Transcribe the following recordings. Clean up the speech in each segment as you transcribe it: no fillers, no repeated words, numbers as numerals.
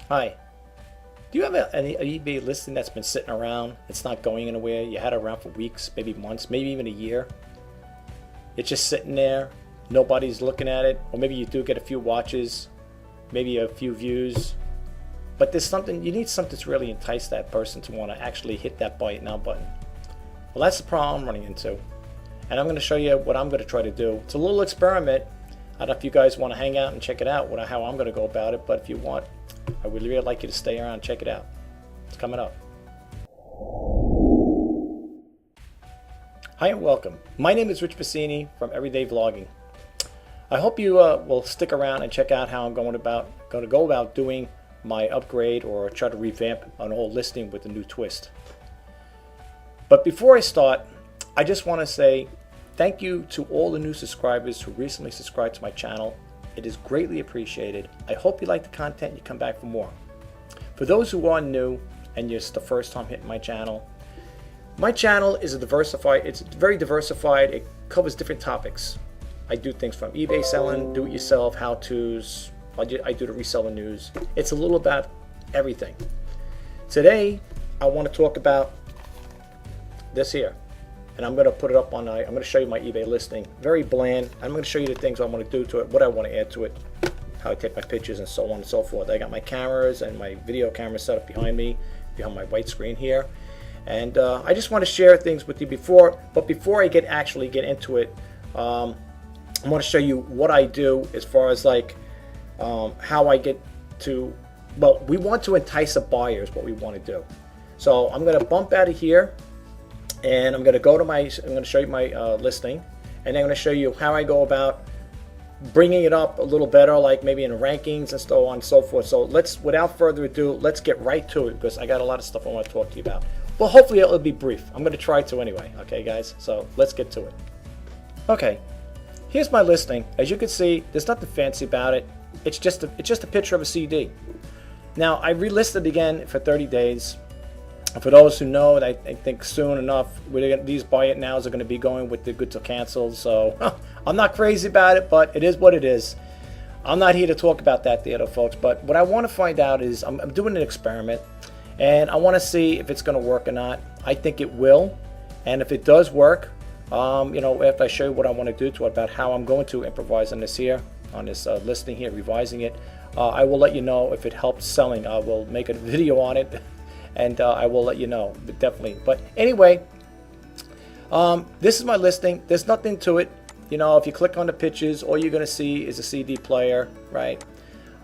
Hi. Do you have an eBay listing that's been sitting around? It's not going anywhere. You had it around for weeks, maybe months, maybe even a year. It's just sitting there. Nobody's looking at it. Or maybe you do get a few watches, maybe a few views. But there's something, you need something to really entice that person to want to actually hit that buy it now button. Well, that's the problem I'm running into. And I'm going to show you what I'm going to try to do. It's a little experiment. I don't know if you guys want to hang out and check it out, how I'm going to go about it. But if you want, I would really like you to stay around and check it out. It's coming up. Hi and welcome. My name is Rich Pasini from Everyday Vlogging. I hope you will stick around and check out how I'm going to go about doing my upgrade or try to revamp an old listing with a new twist. But before I start, I just want to say thank you to all the new subscribers who recently subscribed to my channel. It is greatly appreciated. I hope you like the content and you come back for more. For those who are new and it's the first time hitting my channel is it's very diversified. It covers different topics. I do things from eBay selling, do-it-yourself, how-tos. I do the reseller news. It's a little about everything. Today, I want to talk about this here. And I'm going to put it up on, I'm going to show you my eBay listing. Very bland. I'm going to show you the things I want to do to it, what I want to add to it, how I take my pictures and so on and so forth. I got my cameras and my video camera set up behind me, behind my white screen here. And I just want to share things with you before I actually get into it, I want to show you what I do as far as like how I get to, well, we want to entice a buyer is what we want to do. So I'm going to bump out of here. And I'm going to go to I'm going to show you my listing, and I'm going to show you how I go about bringing it up a little better, like maybe in rankings and so on and so forth. So without further ado, let's get right to it because I got a lot of stuff I want to talk to you about. Well, hopefully it'll be brief. I'm going to try to anyway. Okay, guys. So let's get to it. Okay, here's my listing. As you can see, there's nothing fancy about it. It's just a picture of a CD. Now I relisted again for 30 days. For those who know, I think soon enough, these buy it nows are going to be going with the good to cancel. So I'm not crazy about it, but it is what it is. I'm not here to talk about that theater, folks. But what I want to find out is I'm doing an experiment, and I want to see if it's going to work or not. I think it will, and if it does work, after I show you what I want to do to it, about how I'm going to improvise on this here, on this listing here, revising it, I will let you know if it helps selling. I will make a video on it. And I will let you know, definitely. But anyway, this is my listing. There's nothing to it. You know, if you click on the pictures, all you're going to see is a CD player, right?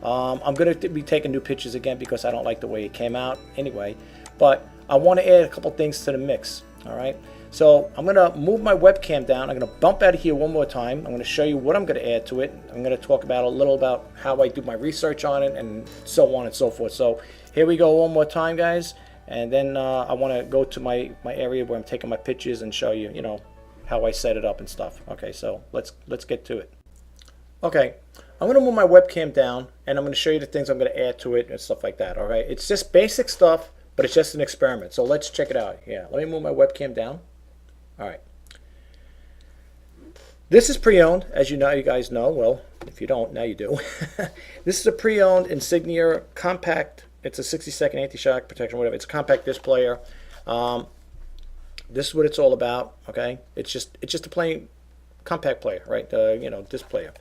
I'm going to be taking new pictures again because I don't like the way it came out anyway. But I want to add a couple things to the mix, all right? So I'm going to move my webcam down. I'm going to bump out of here one more time. I'm going to show you what I'm going to add to it. I'm going to talk about a little about how I do my research on it and so on and so forth. So here we go one more time, guys. And then I want to go to my area where I'm taking my pictures and show you, how I set it up and stuff. Okay, so let's get to it. Okay, I'm going to move my webcam down, and I'm going to show you the things I'm going to add to it and stuff like that. All right, it's just basic stuff, but it's just an experiment. So let's check it out. Yeah, let me move my webcam down. All right. This is pre-owned, as you guys know. Well, if you don't, now you do. This is a pre-owned Insignia compact. It's a 60-second anti-shock protection, whatever. It's a compact disc player. This is what it's all about. Okay, it's just a plain compact player, right? Disc player.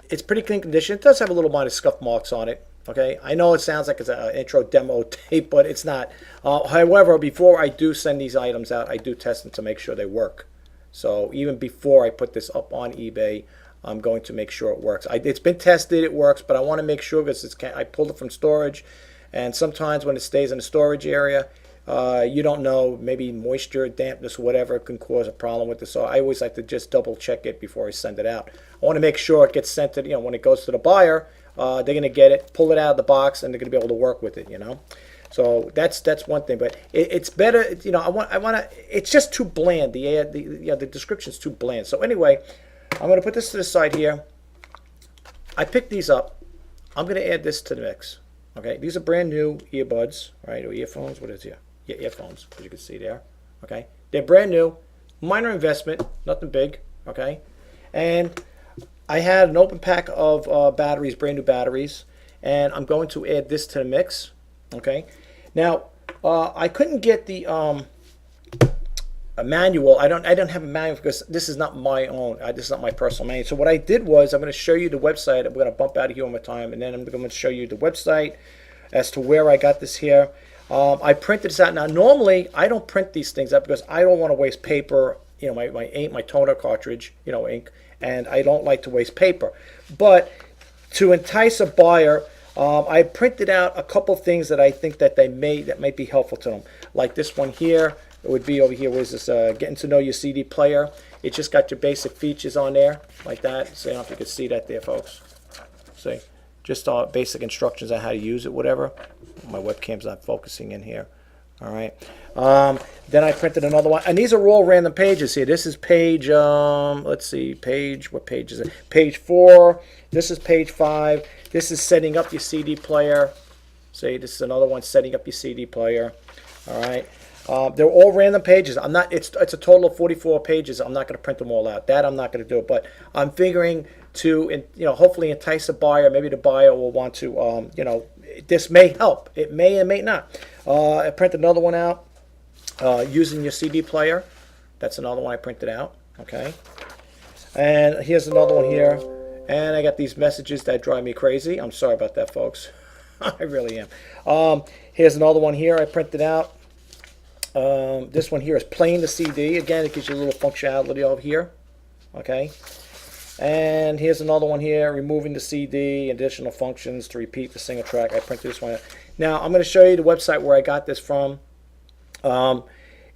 It's pretty clean condition. It does have a little minor scuff marks on it. Okay, I know it sounds like it's an intro demo tape, but it's not. However, before I do send these items out, I do test them to make sure they work. So even before I put this up on eBay, I'm going to make sure it works. It's been tested, it works, but I want to make sure because I pulled it from storage, and sometimes when it stays in the storage area, you don't know, maybe moisture, dampness, whatever can cause a problem with it. So I always like to just double check it before I send it out. I want to make sure it gets sent to, when it goes to the buyer, they're going to get it, pull it out of the box, and they're going to be able to work with it, So that's one thing, but it's better. I want to. It's just too bland. The description's too bland. So anyway, I'm going to put this to the side here. I picked these up. I'm going to add this to the mix. Okay, these are brand new earbuds, right, or earphones. What is here? Yeah, earphones, as you can see there. Okay, they're brand new, minor investment, nothing big. Okay, and I had an open pack of batteries, brand new batteries. and I'm going to add this to the mix. Okay, now I couldn't get the a manual. I don't have a manual because this is not my own. This is not my personal manual. So what I did was I'm going to show you the website. I'm going to bump out of here one more time, and then I'm going to show you the website as to where I got this here. I printed this out. Now normally I don't print these things up because I don't want to waste paper. You know, my ink, my toner cartridge, you know, ink, and I don't like to waste paper. But to entice a buyer, I printed out a couple things that I think that might be helpful to them. Like this one here. It would be over here. Where's this? Getting to know your CD player. It just got your basic features on there, like that. So I don't know if you can see that there, folks. See, just basic instructions on how to use it, whatever. My webcam's not focusing in here. All right. Then I printed another one, and these are all random pages here. This is page. Let's see, page. What page is it? Page 4. This is page 5. This is setting up your CD player. See, this is another one, setting up your CD player. All right. They're all random pages. I'm not. It's a total of 44 pages. I'm not going to print them all out. That I'm not going to do. But I'm figuring to, hopefully entice a buyer. Maybe the buyer will want to, this may help. It may and may not. I printed another one out using your CD player. That's another one I printed out. Okay. And here's another one here. And I got these messages that drive me crazy. I'm sorry about that, folks. I really am. Here's another one here I printed out. This one here is playing the CD. Again, it gives you a little functionality over here. Okay. And here's another one here, removing the CD, additional functions to repeat the single track. I printed this one out. Now, I'm going to show you the website where I got this from.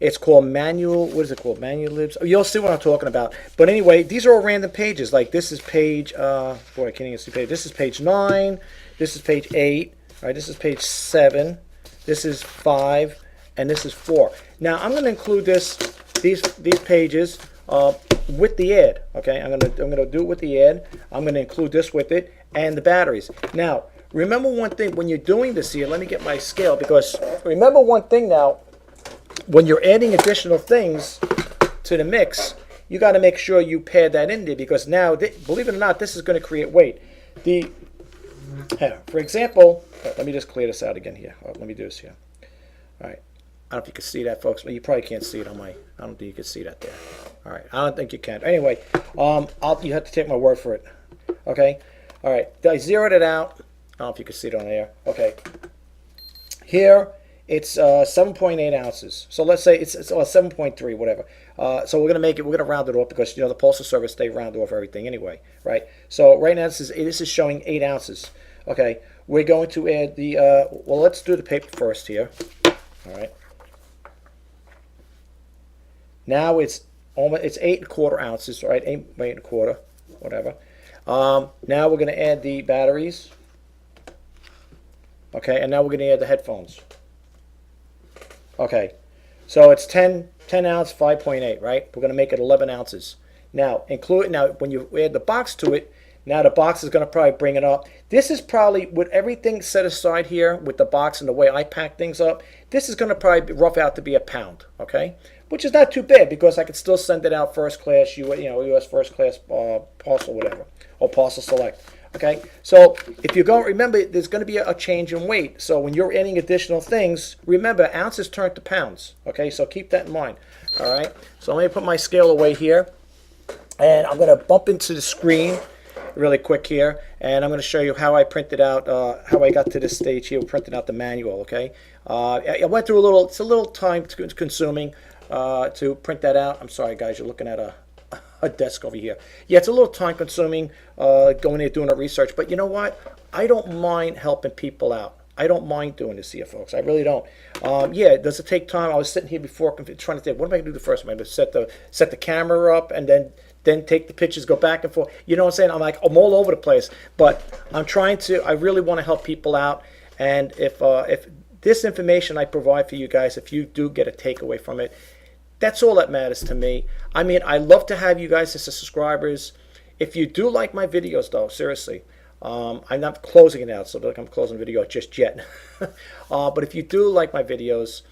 It's called Manual. What is it called? Manual Libs. Oh, you'll see what I'm talking about. But anyway, these are all random pages. Like this is page, boy, I can't even see page. This is page 9. This is page 8. All right, this is page 7. This is 5. And this is 4. Now I'm going to include these pages with the ad. Okay, I'm going to do it with the ad. I'm going to include this with it and the batteries. Now remember one thing when you're doing this here. Let me get my scale, because remember one thing now. When you're adding additional things to the mix, you got to make sure you pad that in there, because now, believe it or not, this is going to create weight. For example, let me just clear this out again here. Let me do this here. All right. I don't know if you can see that, folks. You probably can't see it on my. I don't think you can see that there. All right. I don't think you can. Anyway, you have to take my word for it. Okay. All right. I zeroed it out. I don't know if you can see it on there. Okay. Here it's 7.8 ounces. So let's say it's 7.3, whatever. So we're gonna round it off, because the Postal Service, they round off everything anyway, right? So right now this is showing 8 ounces. Okay. We're going to add the. Well, let's do the paper first here. All right. Now it's 8¼ ounces, right? 8¼ whatever. Now we're going to add the batteries. Okay, and now we're going to add the headphones. Okay, so it's 10 ounce, 5.8, right? We're going to make it 11 ounces. Now when you add the box to it, now the box is going to probably bring it up. This is probably, with everything set aside here, with the box and the way I pack things up, this is going to probably rough out to be a pound, okay? Which is not too bad, because I could still send it out first class, U.S. first class parcel, whatever, or parcel select. Okay, so if you go, remember, there's going to be a change in weight. So when you're adding additional things, remember, ounces turn to pounds. Okay, so keep that in mind. All right, so let me put my scale away here, and I'm going to bump into the screen really quick here, and I'm going to show you how I printed out, how I got to this stage here, printing out the manual. Okay, I went through it's a little time consuming. To print that out. I'm sorry, guys, you're looking at a desk over here. Yeah, it's a little time consuming going in doing the research, but you know what? I don't mind helping people out. I don't mind doing this here, folks. I really don't. Yeah, does it take time? I was sitting here before trying to think, what am I going to do the first? Am I going to set the camera up and then take the pictures, go back and forth? You know what I'm saying? I'm all over the place, but I really want to help people out, and if this information I provide for you guys, if you do get a takeaway from it, that's all that matters to me. I mean, I love to have you guys as subscribers. If you do like my videos, though, seriously, I'm not closing it out, so I'm closing the video just yet. But if you do like my videos,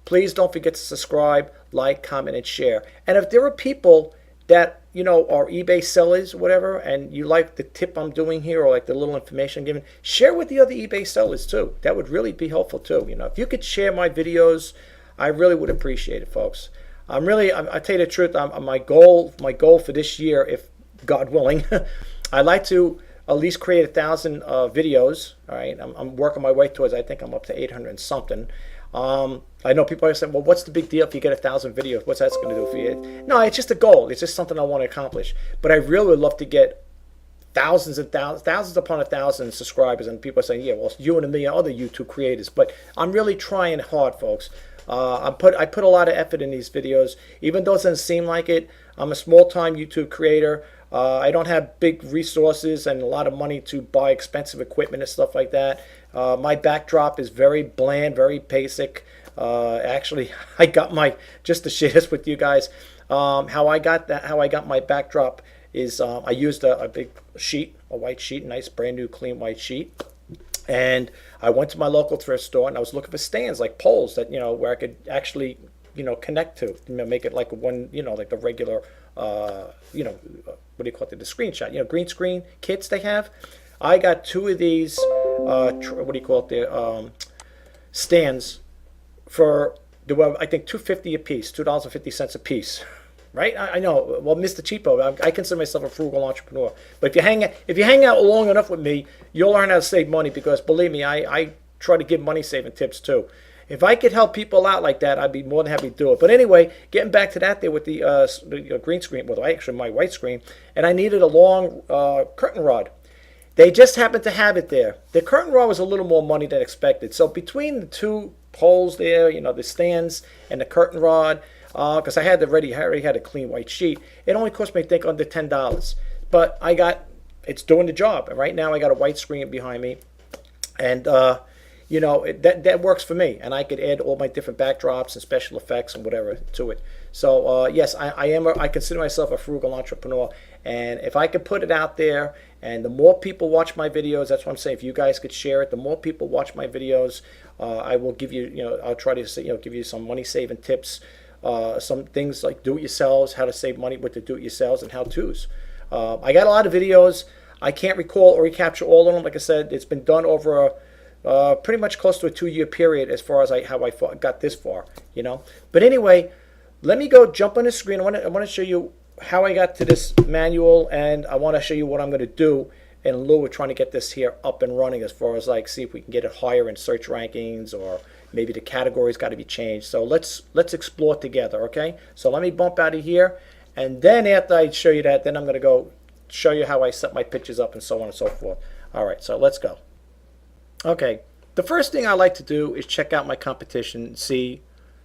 please don't forget to subscribe, like, comment, and share. And if there are people that you know, are eBay sellers or whatever, and you like the tip I'm doing here or like the little information I'm giving, share with the other eBay sellers too. That would really be helpful too. You know, if you could share my videos, I really would appreciate it, folks. I tell you the truth, my goal for this year, if God willing, I'd like to at least create 1,000 videos. All right, I'm working my way towards. I think I'm up to 800 and something. I know people are saying, well, what's the big deal if you get 1,000 videos? What's that going to do for you? No, it's just a goal. It's just something I want to accomplish. But I really would love to get thousands upon 1,000 subscribers. And people are saying, yeah, well, it's you and a million other YouTube creators. But I'm really trying hard, folks. I put a lot of effort in these videos. Even though it doesn't seem like it, I'm a small-time YouTube creator. I don't have big resources and a lot of money to buy expensive equipment and stuff like that. My backdrop is very bland, very basic. Actually, I got just to share this with you guys, how I got my backdrop is I used a big sheet, a white sheet, nice brand new clean white sheet. And I went to my local thrift store and I was looking for stands, like poles that, you know, where I could actually, you know, connect to, you know, make it like one, you know, like the regular, you know, what do you call it, the screenshot, you know, green screen kits they have. I got 2 of these, what do you call it, the stands for, I think, $2.50 a piece, $2.50 a piece. Right? I know. Well, Mr. Cheapo, I consider myself a frugal entrepreneur. But if you hang out long enough with me, you'll learn how to save money. Because believe me, I try to give money saving tips too. If I could help people out like that, I'd be more than happy to do it. But anyway, getting back to that there with the green screen, well, actually my white screen, and I needed a long curtain rod. They just happened to have it there. The curtain rod was a little more money than expected. So between the 2 poles there, you know, the stands and the curtain rod, because I already had a clean white sheet, it only cost me, I think, under $10. But it's doing the job. And right now I got a white screen behind me, and you know, that works for me. And I could add all my different backdrops and special effects and whatever to it. So yes, I consider myself a frugal entrepreneur. And if I could put it out there, and the more people watch my videos, that's what I'm saying. If you guys could share it, the more people watch my videos, I will give you, you know, I'll try to, you know, give you some money saving tips. Some things like do-it-yourselves, how to save money with the do-it-yourselves, and how-tos. I got a lot of videos. I can't recall or recapture all of them. Like I said, it's been done over pretty much close to a 2-year period as far as how I got this far, you know. But anyway, let me go jump on the screen. I want to show you how I got to this manual, and I want to show you what I'm going to do in lieu of trying to get this here up and running, as far as like see if we can get it higher in search rankings, or maybe the categories got to be changed. So let's explore together, okay? So let me bump out of here, and then after I show you that, then I'm going to go show you how I set my pictures up and so on and so forth. All right, so let's go. Okay, the first thing I like to do is check out my competition and see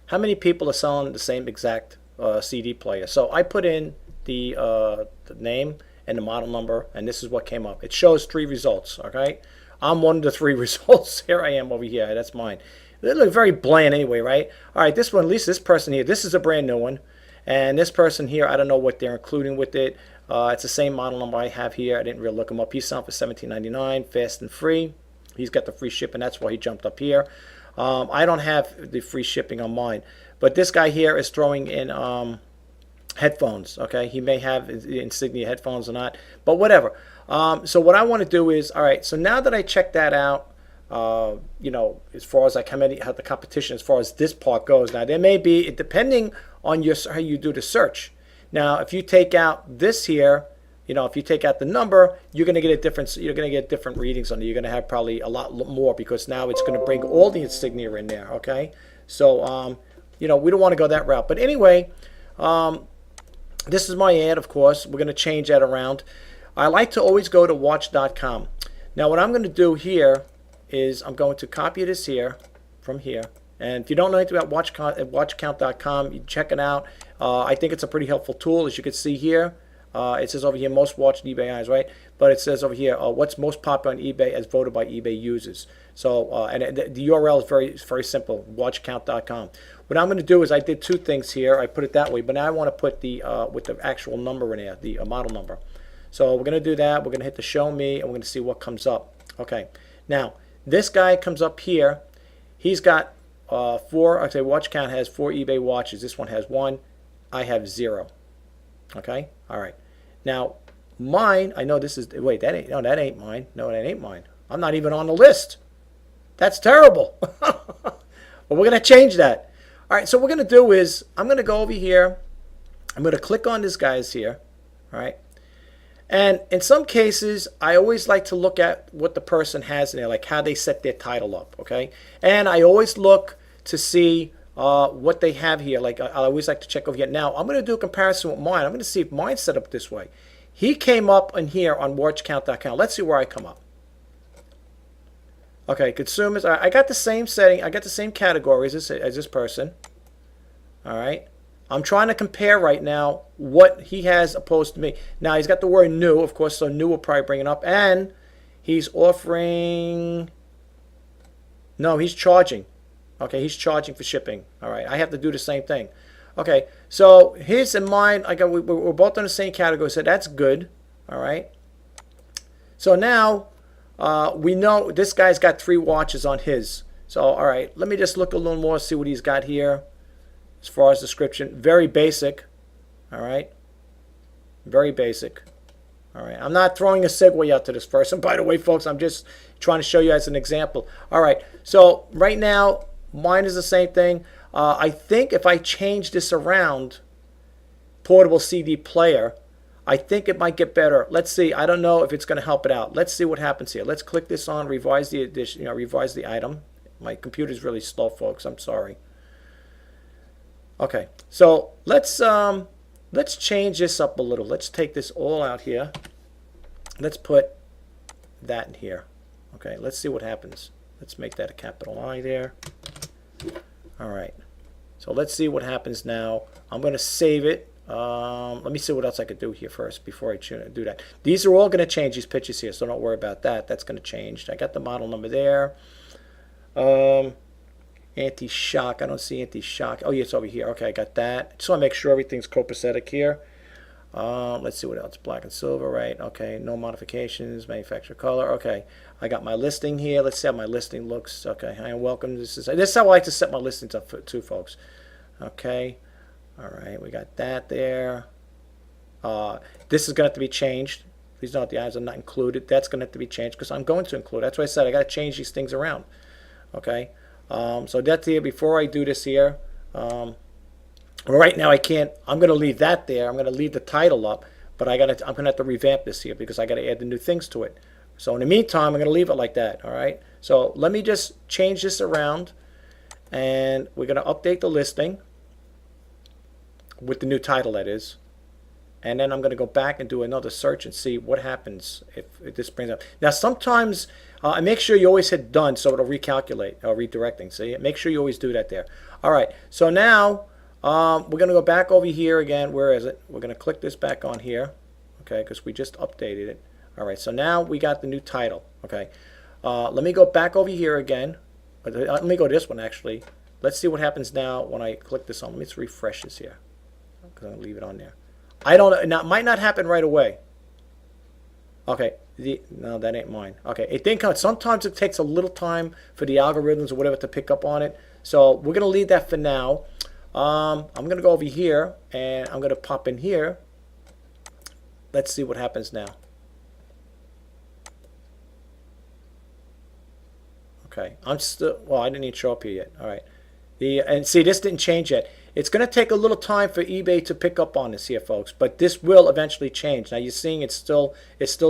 how many people are selling the same exact CD player. So I put in the name and the model number, and this is what came up. It shows 3 results, okay? I'm one of the 3 results. Here I am over here. That's mine. They look very bland anyway, right? All right, this one, at least this person here, this is a brand new one. And this person here, I don't know what they're including with it. It's the same model number I have here. I didn't really look him up. He's selling for $17.99, fast and free. He's got the free shipping. That's why he jumped up here. I don't have the free shipping on mine. But this guy here is throwing in headphones, okay? He may have insignia headphones or not, but whatever. So what I want to do is, all right, so now that I checked that out, you know, as far as like how the competition, as far as this part goes. Now there may be, depending on how you do the search. Now if you take out this here, you know, if you take out the number, you're going to get different readings on it. You're going to have probably a lot more, because now it's going to bring all the insignia in there, okay? So you know, we don't want to go that route. But anyway, this is my ad, of course. We're going to change that around. I like to always go to watch.com. Now what I'm going to do here is I'm going to copy this here from here. And if you don't know anything about watchcount.com, you check it out. I think it's a pretty helpful tool. As you can see here, it says over here, most watched eBay eyes, right? But it says over here, what's most popular on eBay as voted by eBay users. So, and the URL is very simple, watchcount.com. What I'm going to do is I did 2 things here. I put it that way, but now I want to put the with the actual number in there, the model number. So we're going to do that. We're going to hit the show me, and we're going to see what comes up. Okay. Now, this guy comes up here. He's got 4, okay, watch count has 4 eBay watches. This one has 1. I have 0. Okay? All right. Now, mine, I know this is, wait, that ain't, no, that ain't mine. No, that ain't mine. I'm not even on the list. That's terrible. But we're going to change that. All right, so what we're going to do is I'm going to go over here. I'm going to click on this guy's here. All right. And in some cases, I always like to look at what the person has in there, like how they set their title up, okay? And I always look to see what they have here. Like I always like to check over here. Now, I'm going to do a comparison with mine. I'm going to see if mine's set up this way. He came up in here on watchcount.com. Let's see where I come up. Okay, consumers. I got the same setting. I got the same categories as this person. All right. I'm trying to compare right now what he has opposed to me. Now, he's got the word new, of course, so new will probably bring it up. And he's offering... No, he's charging. Okay, he's charging for shipping. All right, I have to do the same thing. Okay, so his and mine, we're both on the same category, so that's good. All right. So now we know this guy's got 3 watches on his. So, all right, let me just look a little more, see what he's got here. As far as description, very basic. All right. Very basic. All right. I'm not throwing a segue out to this person, by the way, folks. I'm just trying to show you as an example. All right. So right now, mine is the same thing. I think if I change this around, portable CD player, I think it might get better. Let's see. I don't know if it's going to help it out. Let's see what happens here. Let's click this on revise the edition, revise the item. My computer's really slow, folks. I'm sorry. Okay, so let's change this up a little. Let's take this all out here. Let's put that in here. Okay, let's see what happens. Let's make that a capital I there. All right, so let's see what happens now. I'm going to save it. Let me see what else I could do here first before I do that. These are all going to change, these pictures here, so don't worry about that. That's going to change. I got the model number there. Anti-shock. I don't see anti-shock. Oh, yeah, it's over here. Okay, I got that. Just want to make sure everything's copacetic here. Let's see what else. Black and silver, right? Okay, no modifications. Manufacturer color. Okay, I got my listing here. Let's see how my listing looks. Okay, hi and welcome. This is how I like to set my listings up too, folks. Okay, all right, we got that there. This is going to have to be changed. Please note the items are not included. That's going to have to be changed because I'm going to include. That's why I said I got to change these things around. Okay. So that's here. Before I do this here, right now I can't. I'm going to leave that there. I'm going to leave the title up, but I'm going to have to revamp this here because I got to add the new things to it. So in the meantime, I'm going to leave it like that. All right. So let me just change this around, and we're going to update the listing with the new title, that is. And then I'm going to go back and do another search and see what happens if this brings up. Now, sometimes I make sure you always hit done so it'll recalculate or redirecting. See, make sure you always do that there. All right. So now we're going to go back over here again. Where is it? We're going to click this back on here. Okay, because we just updated it. All right. So now we got the new title. Okay. Let me go back over here again. Let me go this one actually. Let's see what happens now when I click this on. Let me just refresh this here because I'm going to leave it on there. I don't know. Now, it might not happen right away. Okay. No, that ain't mine. Okay. It didn't come. Sometimes it takes a little time for the algorithms or whatever to pick up on it. So we're going to leave that for now. I'm going to go over here and I'm going to pop in here. Let's see what happens now. Okay. I'm still, well, I didn't even show up here yet. All right. And see, this didn't change yet. It's going to take a little time for eBay to pick up on this here, folks, but this will eventually change. Now you're seeing it's still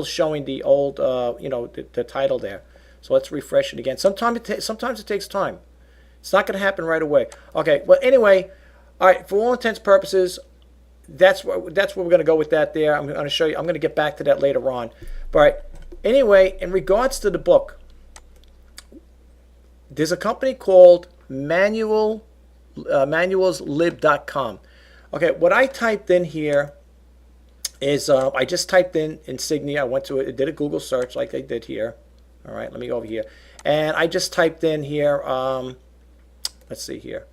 showing the old, the title there. So let's refresh it again. Sometimes it takes time. It's not going to happen right away. Okay. Well, anyway, all right. For all intents and purposes, that's where we're going to go with that there. I'm going to show you. I'm going to get back to that later on. But anyway, in regards to the book, there's a company called manualslib.com. Okay, what I typed in here is I just typed in insignia. I went to it, did a Google search like they did here. All right, let me go over here, and I just typed in here. Let's see here.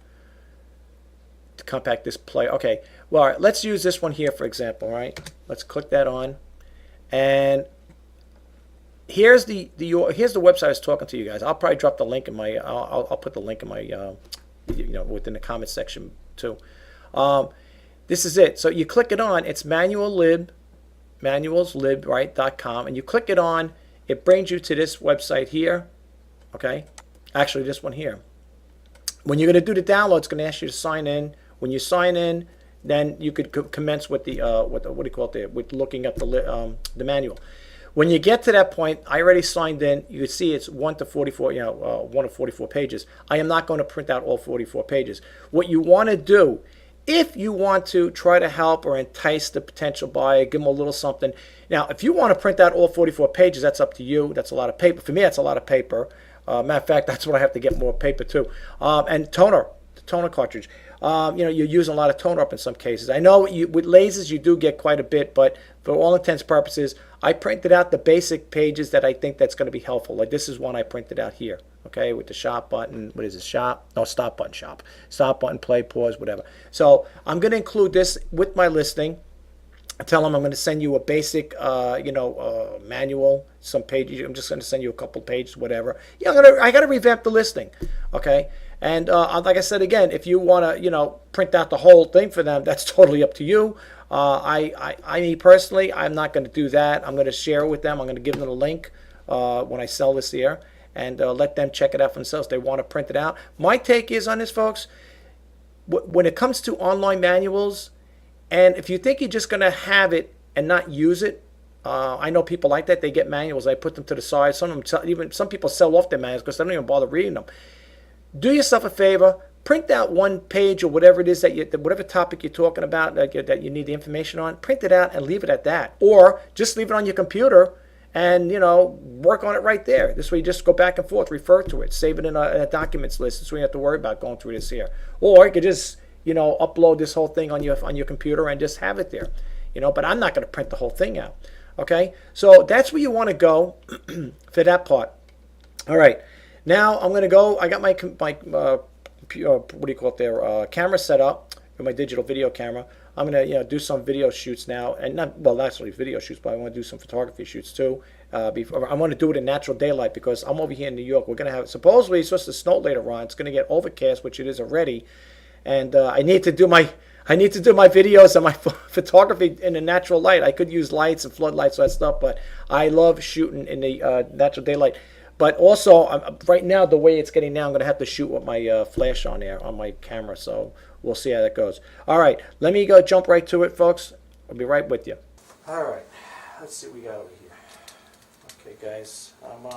To compact display. Okay, well, all right, let's use this one here for example. All right, let's click that on, and here's the website I was talking to you guys. I'll probably drop the link in my. I'll put the link in my. Within the comment section too. This is it. So you click it on. It's manuallib.com. manuals, libright.com, and you click it on, it brings you to this website here. Okay, actually this one here. When you're going to do the download, it's going to ask you to sign in. When you sign in, then you could commence with the what do you call it there, with looking at the manual. When you get to that point, I already signed in. You can see it's 1 to 44, 1 of 44 pages. I am not going to print out all 44 pages. What you want to do, if you want to try to help or entice the potential buyer, give them a little something. Now, if you want to print out all 44 pages, that's up to you. That's a lot of paper. For me, that's a lot of paper. Matter of fact, that's what I have to get more paper too. And toner, the toner cartridge. You're using a lot of toner up in some cases. I know with lasers you do get quite a bit, but for all intents and purposes, I printed out the basic pages that I think that's going to be helpful. Like this is one I printed out here, okay, with the shop button. What is it? Shop? No, stop button. Shop. Stop button. Play. Pause. Whatever. So I'm going to include this with my listing. I tell them I'm going to send you a basic, manual, some pages. I'm just going to send you a couple pages, whatever. Yeah, I got to revamp the listing, okay. And like I said again, if you want to, print out the whole thing for them, that's totally up to you. Me personally, I'm not going to do that. I'm going to share it with them. I'm going to give them the link when I sell this here, and let them check it out for themselves. They want to print it out. My take is on this, folks. When it comes to online manuals. And if you think you're just going to have it and not use it, I know people like that. They get manuals. I put them to the side. Some people sell off their manuals because they don't even bother reading them. Do yourself a favor. Print out one page or whatever it is whatever topic you're talking about that you need the information on. Print it out and leave it at that. Or just leave it on your computer and work on it right there. This way you just go back and forth, refer to it, save it in a documents list. So you don't have to worry about going through this here. Or you could just upload this whole thing on your computer and just have it there, but I'm not going to print the whole thing out. Okay, so that's where you want to go for that part. All right, now I'm going to go. I got my what do you call it there, camera set up with my digital video camera. I'm going to do some video shoots now, and not actually video shoots, but I want to do some photography shoots too. I want to do it in natural daylight because I'm over here in New York. We're going to have supposedly it's supposed to snow later on. It's going to get overcast, which it is already. And I need to do my videos and my photography in the natural light. I could use lights and floodlights, all that stuff, but I love shooting in the natural daylight. But also, right now, the way it's getting now, I'm going to have to shoot with my flash on there on my camera. So we'll see how that goes. All right, let me go jump right to it, folks. I'll be right with you. All right, let's see what we got over here. Okay, guys, I'm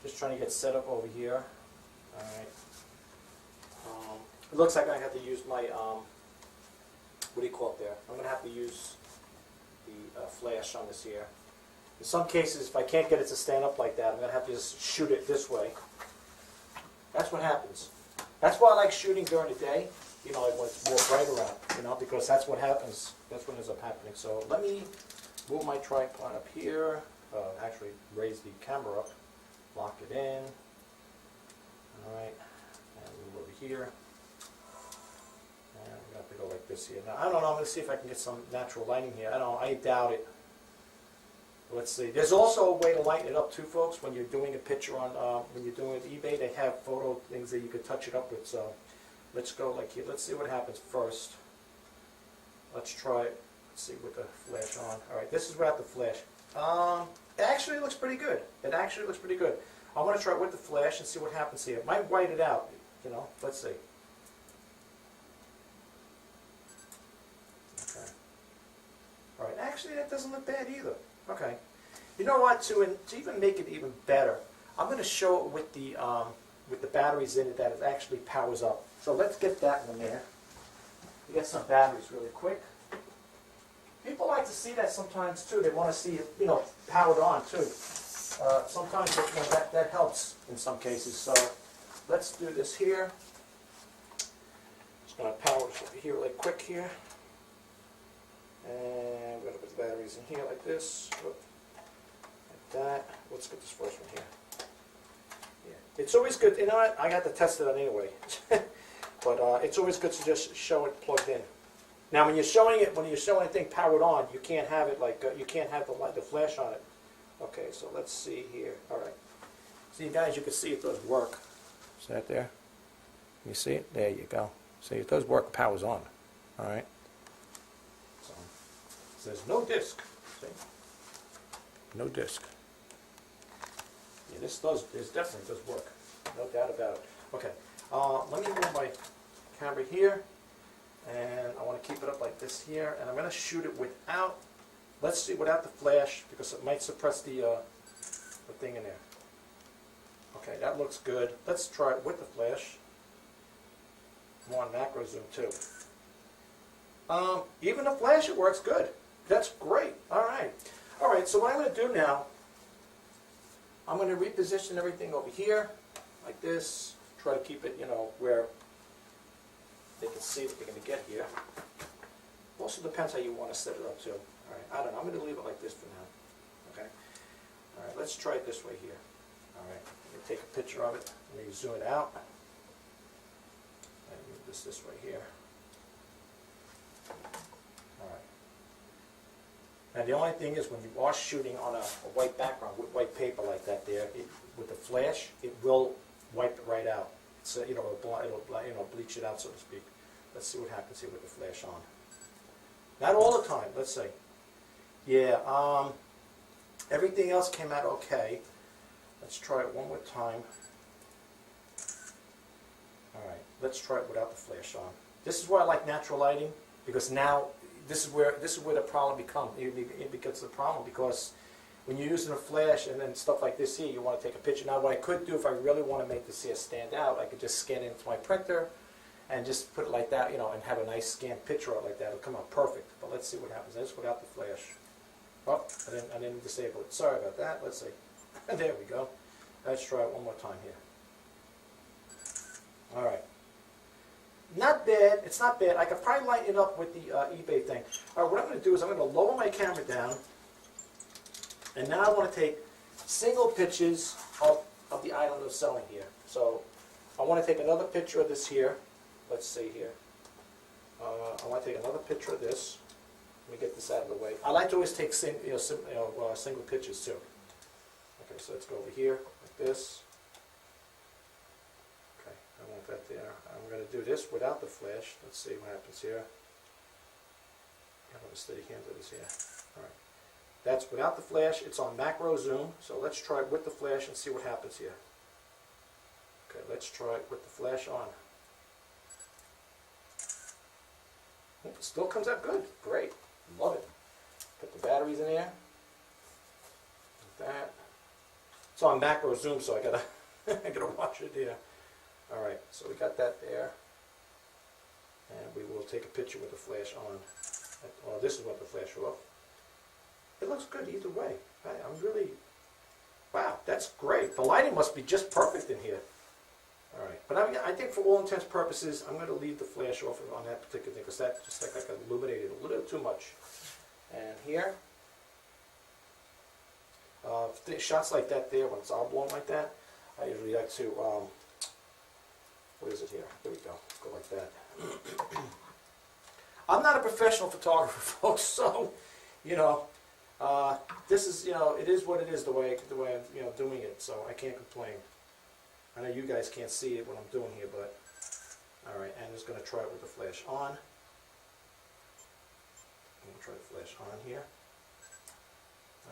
just trying to get set up over here. All right. It looks like I have to use my, what do you call it there? I'm going to have to use the flash on this here. In some cases, if I can't get it to stand up like that, I'm going to have to just shoot it this way. That's what happens. That's why I like shooting during the day, like when it's more brighter out, because that's what happens. That's what ends up happening. So let me move my tripod up here, actually raise the camera up, lock it in. All right, and move over here. I'm going to have to go like this here. Now, I don't know. I'm going to see if I can get some natural lighting here. I doubt it. Let's see. There's also a way to lighten it up too, folks. When you're doing a picture on, when you're doing it with eBay, they have photo things that you could touch it up with. So let's go like here. Let's see what happens first. Let's try it. Let's see with the flash on. All right, this is without the flash. It actually looks pretty good. It actually looks pretty good. I'm going to try it with the flash and see what happens here. It might white it out. Let's see. All right, actually that doesn't look bad either. Okay, you know what? To even make it even better, I'm going to show it with the batteries in it that it actually powers up. So let's get that one there. We get some batteries really quick. People like to see that sometimes too. They want to see it, powered on too. Sometimes that helps in some cases. So let's do this here. Just going to power it over here really quick here. And we're going to put the batteries in here like this. Like that. Let's get this first one here. Yeah. It's always good. You know what? I got to test it on anyway. But it's always good to just show it plugged in. Now, when you're showing anything powered on, you can't have it like you can't have the flash on it. Okay, so let's see here. All right. See, guys, you can see it does work. Is that there? You see it? There you go. See, it does work. Powers on. All right. So it says no disc. See? No disc. Yeah, this definitely does work. No doubt about it. Okay, let me move my camera here, and I want to keep it up like this here, and I'm going to shoot it without, let's see, without the flash, because it might suppress the thing in there. Okay, that looks good. Let's try it with the flash. I'm on macro zoom too. Even the flash, it works good. That's great. All right. All right, so what I'm going to do now, I'm going to reposition everything over here, like this. Try to keep it, you know, where they can see what they're going to get here. Also depends how you want to set it up too. All right, I don't know. I'm going to leave it like this for now. Okay. All right, let's try it this way here. All right, let me take a picture of it. Let me zoom it out. And move this way here. All right. Now the only thing is when you are shooting on a white background with white paper like that there, with the flash, it will wipe it right out. So you know, it'll bleach it out, so to speak. Let's see what happens here with the flash on. Not all the time. Let's see. Yeah. Everything else came out okay. Let's try it one more time. All right. Let's try it without the flash on. This is where I like natural lighting, because now this is where the problem becomes. It becomes the problem because when you're using a flash and then stuff like this here, you want to take a picture. Now what I could do if I really want to make this here stand out, I could just scan it into my printer and just put it like that, you know, and have a nice scanned picture of it like that. It'll come out perfect. But let's see what happens. Just without the flash. Oh, I didn't disable it. Sorry about that. Let's see. There we go. Let's try it one more time here. All right. Not bad. It's not bad. I could probably lighten it up with the eBay thing. All right, what I'm going to do is I'm going to lower my camera down. And now I want to take single pictures of the item I'm selling here. So I want to take another picture of this here. Let's see here. I want to take another picture of this. Let me get this out of the way. I like to always take single pictures too. Okay, so let's go over here like this. Okay, I want that there. I'm going to do this without the flash. Let's see what happens here. I'm going to steady hand to this here. All right. That's without the flash. It's on macro zoom. So let's try it with the flash and see what happens here. Okay, let's try it with the flash on. It still comes out good. Great. Love it. Put the batteries in there. Like that. It's on macro zoom, so I gotta I gotta watch it there. All right, so we got that there, and we will take a picture with the flash on. Well, this is what the flash off. It looks good either way. I'm really, wow, that's great. The lighting must be just perfect in here. All right, but I think for all intents and purposes, I'm going to leave the flash off on that particular thing because that just like I can illuminate it a little too much. And here, shots like that there, when it's all blown like that, I usually like to, what is it here? There we go. Go like that. I'm not a professional photographer, folks, so, you know, this is, you know, it is what it is the way I'm, you know, doing it, so I can't complain. I know you guys can't see it what I'm doing here, but all right, and I'm just going to try it with the flash on. I'm going to try the flash on here.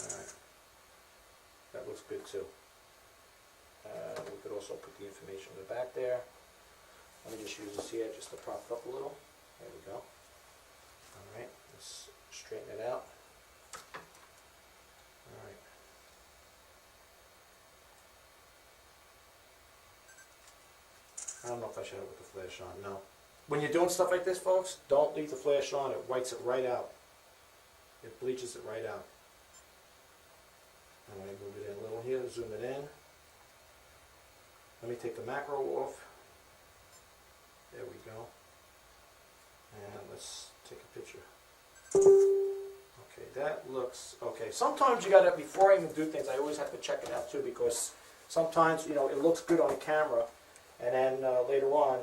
All right, that looks good too. We could also put the information in the back there. Let me just use this here just to prop it up a little. There we go. All right, let's straighten it out. All right. I don't know if I should have it with the flash on. No. When you're doing stuff like this, folks, don't leave the flash on. It whites it right out. It bleaches it right out. I'm going to move it in a little here, zoom it in. Let me take the macro off. There we go. And let's take a picture. Okay, that looks okay. Sometimes you gotta, before I even do things, I always have to check it out too, because sometimes, you know, it looks good on the camera, and then later on,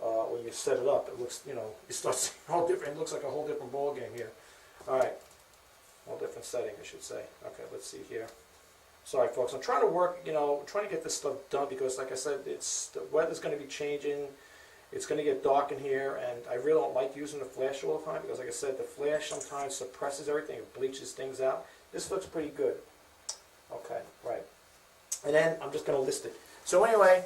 when you set it up, it looks, you know, it starts all different. It looks like a whole different ball game here. All right, whole different setting, I should say. Okay, let's see here. Sorry, folks. I'm trying to work, you know, trying to get this stuff done because, like I said, the weather's going to be changing, it's going to get dark in here, and I really don't like using the flash all the time because, like I said, the flash sometimes suppresses everything, it bleaches things out. This looks pretty good. Okay, right. And then I'm just going to list it. So anyway,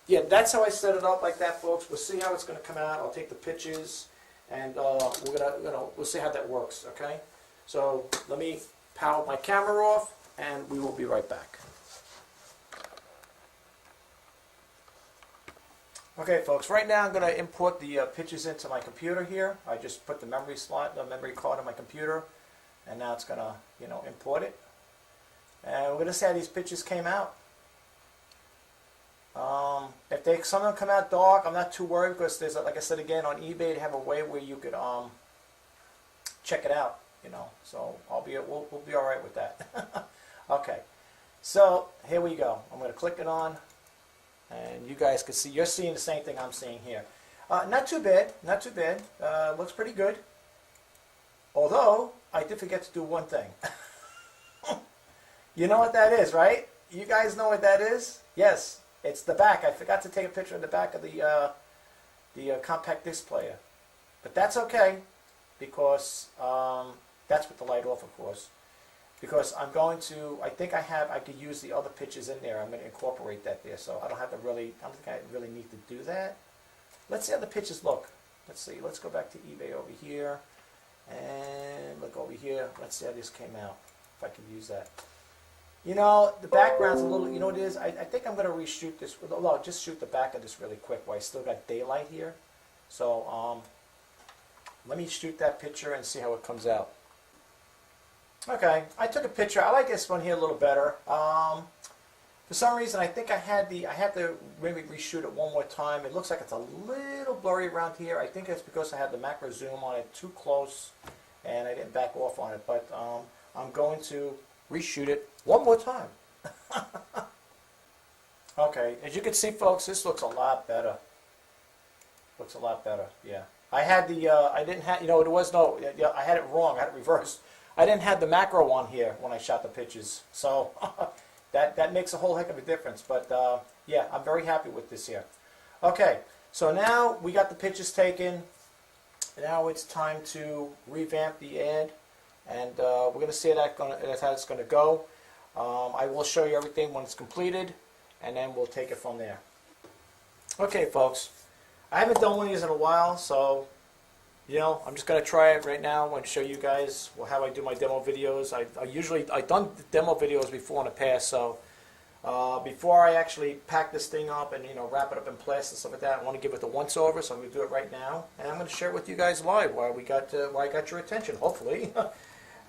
yeah, that's how I set it up like that, folks. We'll see how it's going to come out. I'll take the pictures, and we'll see how that works. Okay. So let me power my camera off, and we will be right back. Okay, folks. Right now, I'm going to import the pictures into my computer here. I just put the memory card in my computer, and now it's going to, import it. And we're going to see how these pictures came out. If some of them come out dark, I'm not too worried because there's, like I said again, on eBay they have a way where you could check it out. So we'll be all right with that. Okay, so here we go. I'm going to click it on. And you guys can see, you're seeing the same thing I'm seeing here. Not too bad, not too bad. Looks pretty good. Although, I did forget to do one thing. You know what that is, right? You guys know what that is? Yes, it's the back. I forgot to take a picture of the back of the compact disc player. But that's okay, because that's with the light off, of course. Because I'm going to, I could use the other pictures in there. I'm going to incorporate that there, so I don't think I really need to do that. Let's see how the pictures look. Let's see, let's go back to eBay over here, and look over here. Let's see how this came out, if I can use that. The background's a little, what it is? I think I'm going to reshoot this, well, just shoot the back of this really quick while I still got daylight here. So, let me shoot that picture and see how it comes out. Okay, I took a picture. I like this one here a little better. For some reason, I think I have to maybe reshoot it one more time. It looks like it's a little blurry around here. I think it's because I had the macro zoom on it too close, and I didn't back off on it. But I'm going to reshoot it one more time. Okay, as you can see, folks, this looks a lot better. Looks a lot better. Yeah, I had the I didn't have it was no I had it wrong. I had it reversed. I didn't have the macro on here when I shot the pictures, so that makes a whole heck of a difference. But yeah, I'm very happy with this here. Okay, so now we got the pictures taken. Now it's time to revamp the ad, and we're going to see that's how it's going to go. I will show you everything when it's completed, and then we'll take it from there. Okay, folks, I haven't done one of these in a while, so I'm just going to try it right now and show you guys how I do my demo videos. I've done demo videos before in the past, so before I actually pack this thing up and wrap it up in plastic and stuff like that, I want to give it the once over, so I'm going to do it right now, and I'm going to share it with you guys live while I got your attention, hopefully.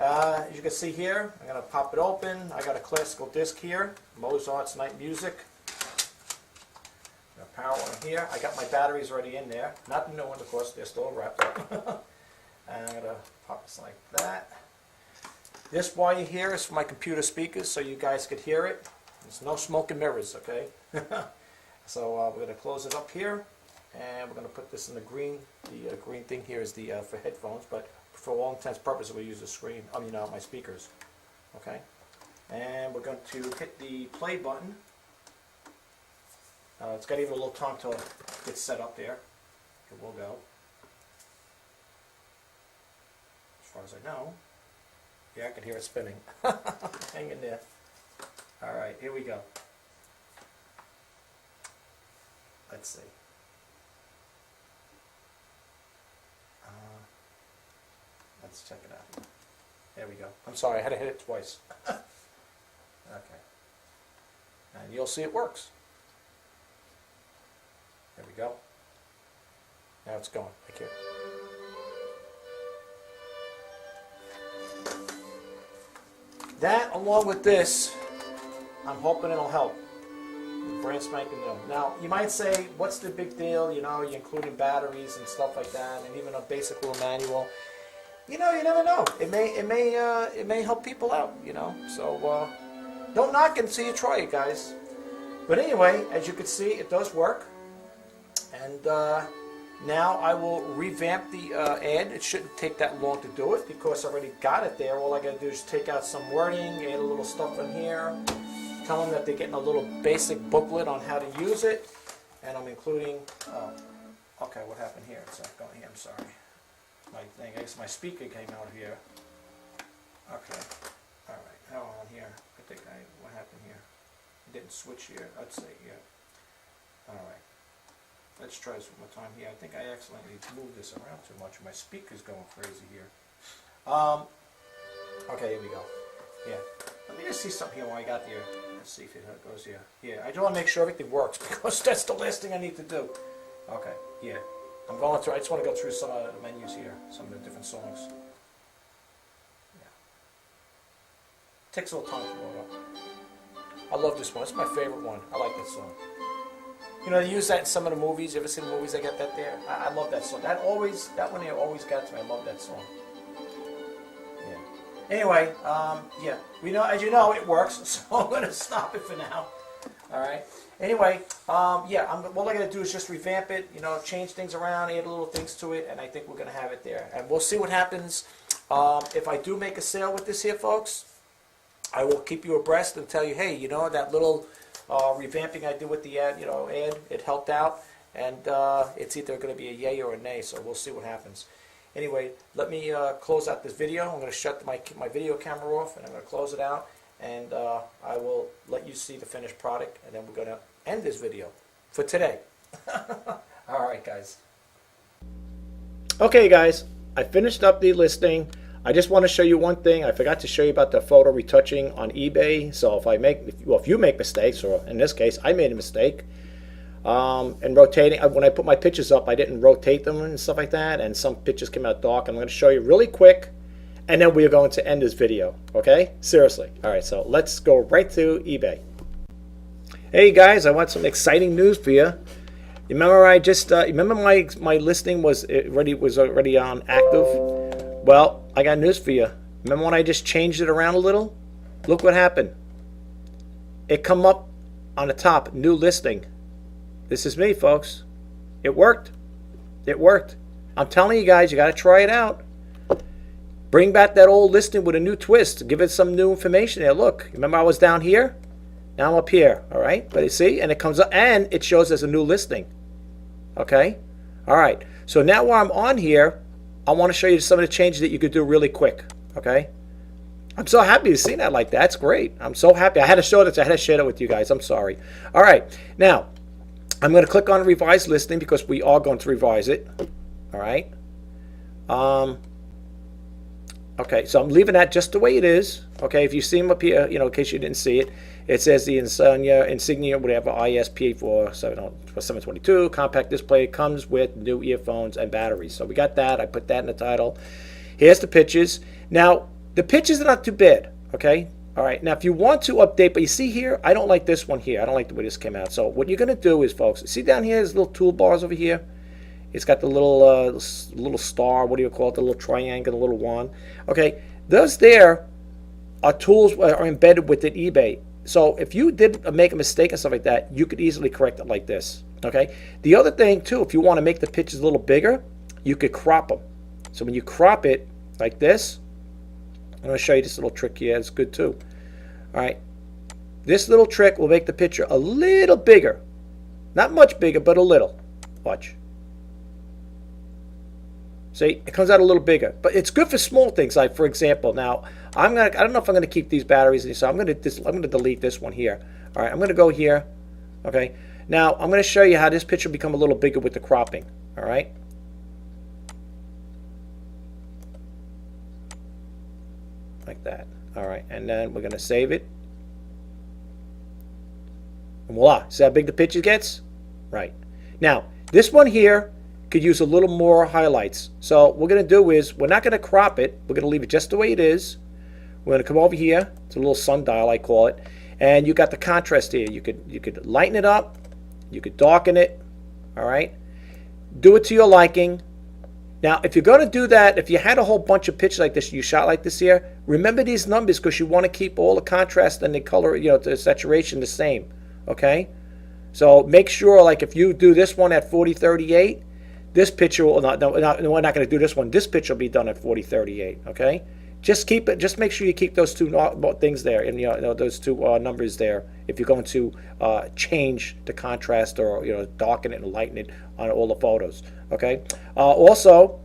As you can see here, I'm going to pop it open. I got a classical disc here, Mozart's Night Music. Power on here. I got my batteries already in there. Not the new ones, of course. They're still wrapped up. And I'm going to pop this like that. This wire here is for my computer speakers, so you guys could hear it. There's no smoke and mirrors, okay? So we're going to close it up here, and we're going to put this in the green. The green thing here is the for headphones, but for all intents and purposes, we use the screen. My speakers. Okay. And we're going to hit the play button. It's got even a little time to get set up there. It will go. As far as I know. Yeah, I can hear it spinning. Hang in there. Alright, here we go. Let's see. Let's check it out. There we go. I'm sorry, I had to hit it twice. Okay. And you'll see it works. There we go. Now it's going. Right here. That, along with this, I'm hoping it'll help. Brand spanking new. Now, you might say, what's the big deal? You're including batteries and stuff like that, and even a basic little manual. You never know. It may help people out. So don't knock it until you try it, guys. But anyway, as you can see, it does work. And now I will revamp the ad. It shouldn't take that long to do it because I already got it there. All I got to do is take out some wording, add a little stuff in here, tell them that they're getting a little basic booklet on how to use it, and I'm including, oh, okay, what happened here? It's not going here, I'm sorry. My thing, I guess my speaker came out here. Okay, alright, how on here? What happened here? It didn't switch here, let's see here. Alright, let's try this one more time here. I think I accidentally moved this around too much. My speaker's going crazy here. Okay, here we go. Yeah, let me just see something here while I got here. Let's see if it goes here. Yeah, I just want to make sure everything works because that's the last thing I need to do. Okay, yeah. I'm going through, I just want to go through some of the menus here, some of the different songs. Yeah. Takes a little time to load up. I love this one. It's my favorite one. I like that song. You know, they use that in some of the movies. You ever seen the movies they got that there? I love that song. That one here always got to me. I love that song. Yeah. Anyway, yeah. We know, as you know, it works, so I'm going to stop it for now. All right. Anyway, yeah, all I got to do is just revamp it, you know, change things around, add little things to it, and I think we're going to have it there. And we'll see what happens. If I do make a sale with this here, folks, I will keep you abreast and tell you, hey, you know, that little revamping I did with the ad, it helped out, and it's either going to be a yay or a nay, so we'll see what happens. Anyway, let me close out this video. I'm going to shut my video camera off, and I'm going to close it out. And I will let you see the finished product, and then we're going to end this video for today. All right, guys. Okay, guys, I finished up the listing. I just want to show you one thing. I forgot to show you about the photo retouching on eBay. So if you make mistakes, or in this case, I made a mistake, and rotating, when I put my pictures up, I didn't rotate them and stuff like that, and some pictures came out dark. I'm going to show you really quick. And then we are going to end this video, okay? Seriously. All right, so let's go right to eBay. Hey guys, I want some exciting news for you. Remember remember my listing was already on active? Well, I got news for you. Remember when I just changed it around a little? Look what happened. It come up on the top, new listing. This is me, folks. It worked. It worked. I'm telling you guys, you got to try it out. Bring back that old listing with a new twist. Give it some new information there. Look, remember I was down here? Now I'm up here, all right? But you see, and it comes up, and it shows as a new listing. Okay? All right. So now while I'm on here, I want to show you some of the changes that you could do really quick. Okay? I'm so happy to see that like that. That's great. I'm so happy. I had to show this. I had to share that with you guys. I'm sorry. All right. Now, I'm going to click on Revise Listing because we are going to revise it. All right? Okay, so I'm leaving that just the way it is. Okay, if you see them up here, you know, in case you didn't see it, it says the insignia, whatever, ISP for 722, compact display, comes with new earphones and batteries. So we got that. I put that in the title. Here's the pictures. Now, the pictures are not too bad, okay? All right, now if you want to update, but you see here, I don't like this one here. I don't like the way this came out. So what you're going to do is, folks, see down here, there's little toolbars over here. It's got the little star, what do you call it, the little triangle, the little wand. Okay, those there are tools are embedded within eBay. So if you did make a mistake and stuff like that, you could easily correct it like this. Okay. The other thing too, if you want to make the pictures a little bigger, you could crop them. So when you crop it like this, I'm going to show you this little trick here. It's good too. All right. This little trick will make the picture a little bigger. Not much bigger, but a little. Watch. See, it comes out a little bigger, but it's good for small things. Like, for example, now I don't know if I'm going to keep these batteries, so I'm going to delete this one here. All right, I'm going to go here. Okay, now I'm going to show you how this picture will become a little bigger with the cropping. All right, like that. All right, and then we're going to save it. And voila! See how big the picture gets? Right. Now this one here could use a little more highlights. So what we're going to do is we're not going to crop it. We're going to leave it just the way it is. We're going to come over here. It's a little sundial, I call it. And you got the contrast here. You could lighten it up. You could darken it. All right. Do it to your liking. Now, if you're going to do that, if you had a whole bunch of pictures like this, you shot like this here, remember these numbers because you want to keep all the contrast and the color, you know, the saturation the same. Okay. So make sure, like if you do this one at 4038, this picture will not, no, we're not going to do this one. This picture will be done at 4038, okay? just keep it. Just make sure you keep those two things there, and those two numbers there. If you're going to change the contrast or darken it and lighten it on all the photos. Okay. Also,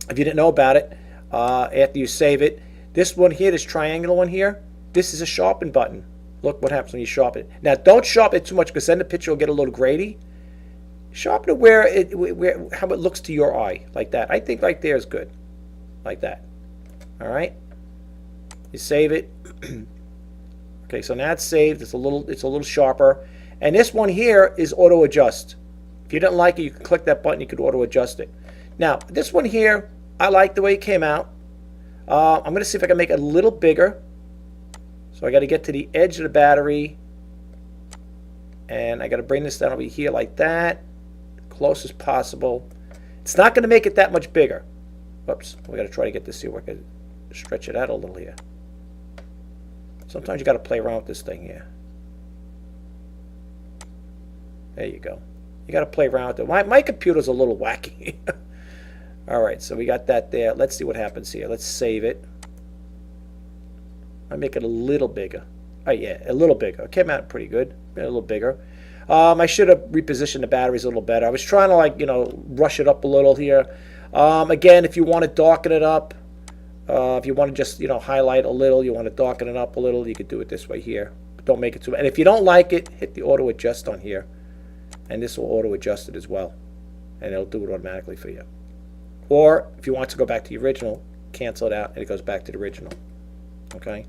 if you didn't know about it, after you save it, this one here, this triangular one here, this is a sharpen button. Look what happens when you sharpen it. Now, don't sharpen it too much because then the picture will get a little grainy. Sharpen it where how it looks to your eye, like that. I think right there is good, like that. All right. You save it. Okay, so now it's saved. It's a little sharper. And this one here is auto adjust. If you didn't like it, you can click that button. You could auto adjust it. Now, this one here, I like the way it came out. I'm going to see if I can make it a little bigger. So I got to get to the edge of the battery. And I got to bring this down over here like that. Close as possible. It's not going to make it that much bigger. Oops, we got to try to get this here. We can stretch it out a little here. Sometimes you got to play around with this thing here. There you go. You got to play around with it. My computer's a little wacky. All right, so we got that there. Let's see what happens here. Let's save it. I make it a little bigger. Oh yeah, a little bigger. It came out pretty good. A little bigger. I should have repositioned the batteries a little better. I was trying to rush it up a little here. Again, if you want to darken it up, if you want to just highlight a little, you want to darken it up a little, you could do it this way here. But don't make it too. And if you don't like it, hit the auto adjust on here, and this will auto adjust it as well, and it'll do it automatically for you. Or if you want to go back to the original, cancel it out, and it goes back to the original. Okay.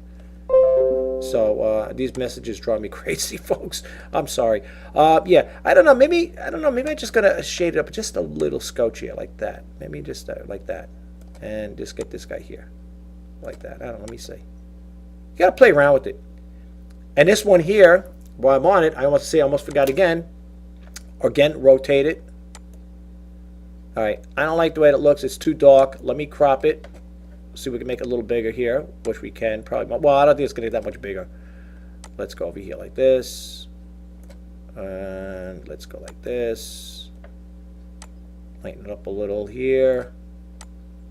So these messages drive me crazy, folks. I'm sorry. Yeah, I don't know. Maybe I'm just gonna shade it up just a little scotch here, like that. Maybe just like that, and just get this guy here, like that. I don't know. Let me see. You gotta play around with it. And this one here, while I'm on it, I almost forgot again. Again, rotate it. All right. I don't like the way it looks. It's too dark. Let me crop it. See if we can make it a little bigger here, which we can probably. Well, I don't think it's going to get that much bigger. Let's go over here like this. And let's go like this. Lighten it up a little here.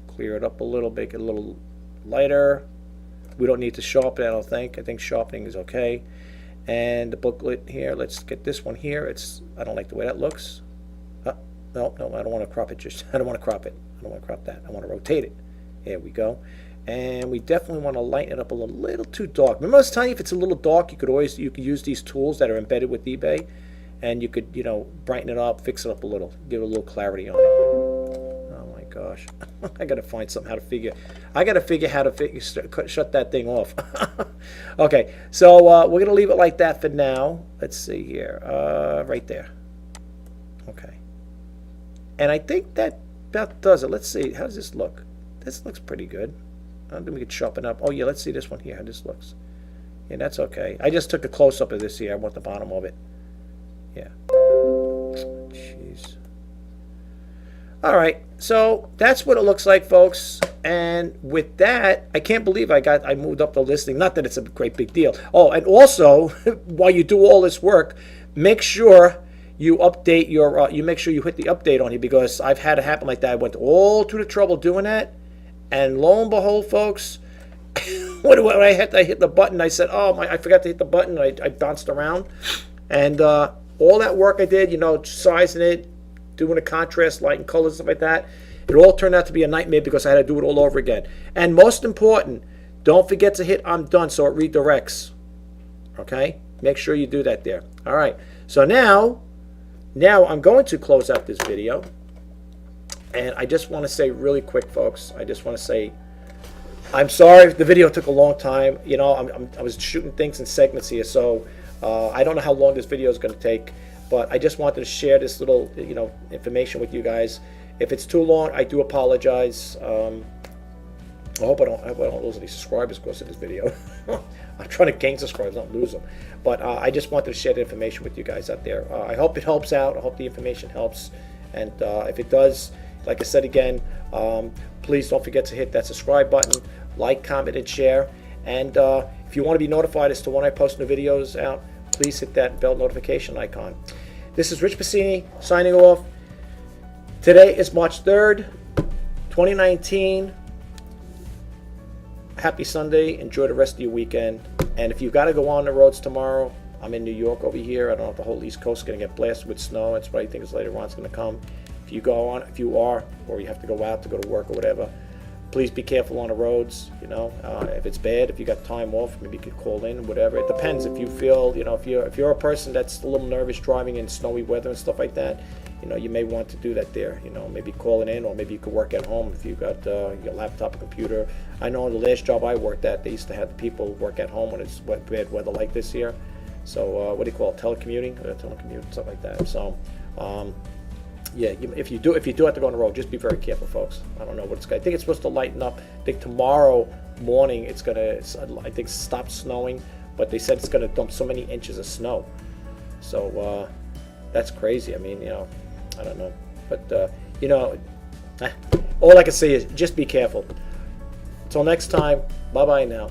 Clear it up a little, make it a little lighter. We don't need to sharpen it, I don't think. I think sharpening is okay. And the booklet here, let's get this one here. I don't like the way that looks. No, I don't want to crop it. I don't want to crop it. I don't want to crop that. I want to rotate it. There we go. And we definitely want to lighten it up a little too dark. Remember I was telling you if it's a little dark, you could use these tools that are embedded with eBay, and you could, brighten it up, fix it up a little, give it a little clarity on it. Oh my gosh. I got to find something how to figure shut that thing off. Okay. So we're going to leave it like that for now. Let's see here. Right there. Okay. And I think that about does it. Let's see. How does this look? This looks pretty good. I don't think we could sharpen up. Oh yeah, let's see this one here, how this looks. Yeah, that's okay. I just took a close-up of this here. I want the bottom of it. Yeah. Jeez. All right, so that's what it looks like, folks. And with that, I can't believe I moved up the listing. Not that it's a great big deal. Oh, and also, while you do all this work, make sure you update your. You make sure you hit the update on here, because I've had it happen like that. I went all through the trouble doing that. And lo and behold, folks, when I hit the button, I said, oh, I forgot to hit the button. I bounced around. And all that work I did, sizing it, doing a contrast, light and color, stuff like that, it all turned out to be a nightmare because I had to do it all over again. And most important, don't forget to hit I'm done so it redirects. Okay? Make sure you do that there. All right. So now I'm going to close out this video. And I just want to say really quick, folks, I just want to say I'm sorry the video took a long time. I was shooting things in segments here, so I don't know how long this video is going to take, but I just wanted to share this little information with you guys. If it's too long, I do apologize. I hope I don't lose any subscribers because of this video. I'm trying to gain subscribers, not lose them. But I just wanted to share the information with you guys out there. I hope it helps out. I hope the information helps. And if it does, like I said again, please don't forget to hit that subscribe button, like, comment, and share. And if you want to be notified as to when I post new videos out, please hit that bell notification icon. This is Rich Pasini signing off. Today is March 3rd, 2019. happy Sunday. Enjoy the rest of your weekend. And if you've got to go on the roads tomorrow, I'm in New York over here. I don't know if the whole East Coast is going to get blasted with snow. That's what I think is later on it's going to come. If you are, or you have to go out to go to work or whatever, please be careful on the roads. If it's bad, if you got time off, maybe you could call in, whatever. It depends. If you feel, if you're a person that's a little nervous driving in snowy weather and stuff like that, you may want to do that there. Maybe calling in, or maybe you could work at home if you got your laptop or computer. I know in the last job I worked at, they used to have the people work at home when it's bad weather like this here. So what do you call it? Telecommuting, something like that. So. Yeah, if you do have to go on the road, just be very careful, folks. I don't know what it's going to. I think it's supposed to lighten up. I think tomorrow morning it's going to, I think, stop snowing, but they said it's going to dump so many inches of snow. So that's crazy. I mean, I don't know. But, all I can say is just be careful. Until next time, bye-bye now.